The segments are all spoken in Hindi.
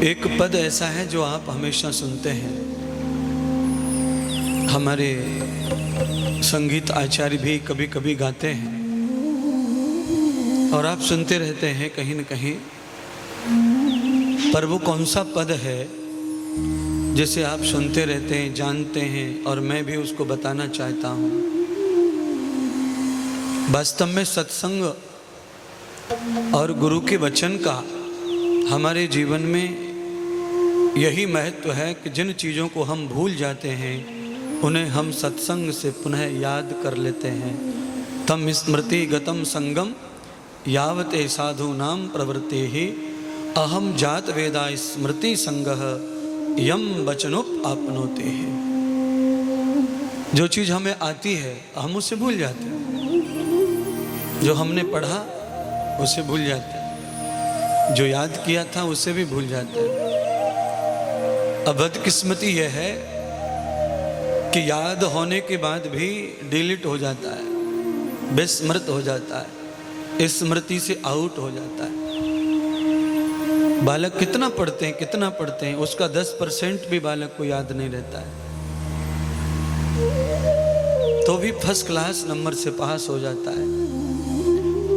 एक पद ऐसा है जो आप हमेशा सुनते हैं, हमारे संगीत आचार्य भी कभी कभी गाते हैं और आप सुनते रहते हैं कहीं न कहीं। पर वो कौन सा पद है जिसे आप सुनते रहते हैं, जानते हैं, और मैं भी उसको बताना चाहता हूँ। वास्तव में सत्संग और गुरु के वचन का हमारे जीवन में यही महत्व है कि जिन चीज़ों को हम भूल जाते हैं उन्हें हम सत्संग से पुनः याद कर लेते हैं। तम स्मृति गतम संगम यावते साधु नाम प्रवृत्ति ही अहम जात वेदा स्मृति संगह यम वचनोप आपनोते हैं। जो चीज़ हमें आती है हम उसे भूल जाते हैं, जो हमने पढ़ा उसे भूल जाते हैं, जो याद किया था उसे भी भूल जाते हैं। अब बदकिस्मती यह है कि याद होने के बाद भी डिलीट हो जाता है, विस्मृत हो जाता है, स्मृति से आउट हो जाता है। बालक कितना पढ़ते हैं, उसका 10% भी बालक को याद नहीं रहता है, तो भी फर्स्ट क्लास नंबर से पास हो जाता है।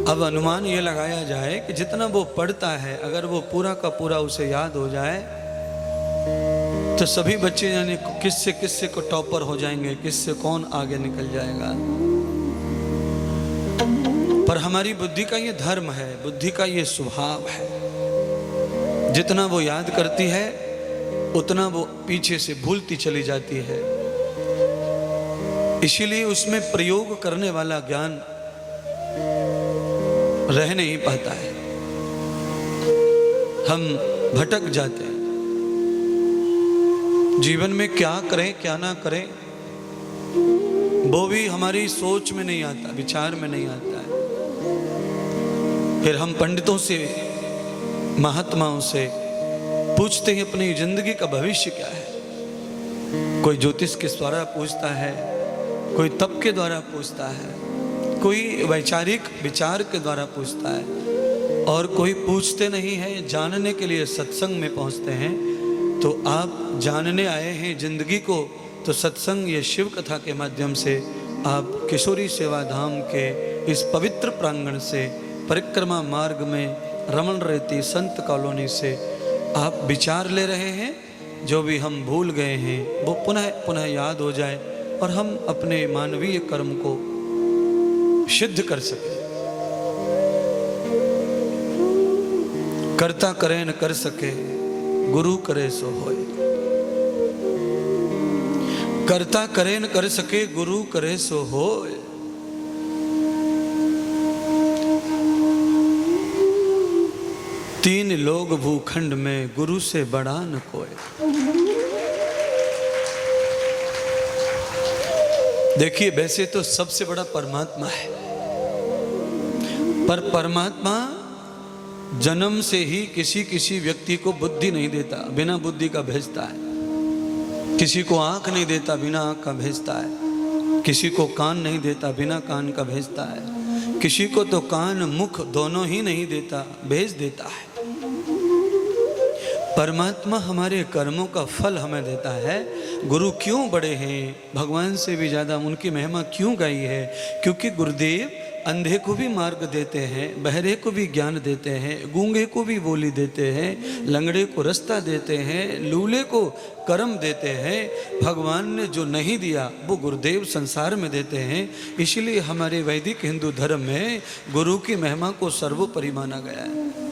अब अनुमान ये लगाया जाए कि जितना वो पढ़ता है अगर वो पूरा का पूरा उसे याद हो जाए तो सभी बच्चे यानी किससे को टॉपर हो जाएंगे, किससे कौन आगे निकल जाएगा। पर हमारी बुद्धि का ये धर्म है, बुद्धि का ये स्वभाव है, जितना वो याद करती है उतना वो पीछे से भूलती चली जाती है। इसीलिए उसमें प्रयोग करने वाला ज्ञान रह नहीं पाता है, हम भटक जाते हैं। जीवन में क्या करें क्या ना करें वो भी हमारी सोच में नहीं आता, विचार में नहीं आता है। फिर हम पंडितों से, महात्माओं से पूछते हैं अपनी जिंदगी का भविष्य क्या है। कोई ज्योतिष के द्वारा पूछता है, कोई तप के द्वारा पूछता है, कोई वैचारिक विचार के द्वारा पूछता है, और कोई पूछते नहीं है, जानने के लिए सत्संग में पहुंचते हैं। तो आप जानने आए हैं जिंदगी को, तो सत्संग ये शिव कथा के माध्यम से आप किशोरी सेवा धाम के इस पवित्र प्रांगण से, परिक्रमा मार्ग में रमण रहती संत कॉलोनी से आप विचार ले रहे हैं। जो भी हम भूल गए हैं वो पुनः पुनः याद हो जाए और हम अपने मानवीय कर्म को सिद्ध कर सके। करता करे न कर सके गुरु करे सो होए, करता करे न कर सके गुरु करे सो होए। तीन लोग भूखंड में गुरु से बड़ा न कोई। देखिए वैसे तो सबसे बड़ा परमात्मा है, पर परमात्मा जन्म से ही किसी व्यक्ति को बुद्धि नहीं देता, बिना बुद्धि का भेजता है। किसी को आंख नहीं देता, बिना आंख का भेजता है। किसी को कान नहीं देता, बिना कान का भेजता है। किसी को तो कान मुख दोनों ही नहीं देता, भेज देता है। परमात्मा हमारे कर्मों का फल हमें देता है। गुरु क्यों बड़े हैं, भगवान से भी ज़्यादा उनकी महिमा क्यों गाई है? क्योंकि गुरुदेव अंधे को भी मार्ग देते हैं, बहरे को भी ज्ञान देते हैं, गूंगे को भी बोली देते हैं, लंगड़े को रास्ता देते हैं, लूले को कर्म देते हैं। भगवान ने जो नहीं दिया वो गुरुदेव संसार में देते हैं। इसलिए हमारे वैदिक हिंदू धर्म में गुरु की महिमा को सर्वोपरि माना गया है।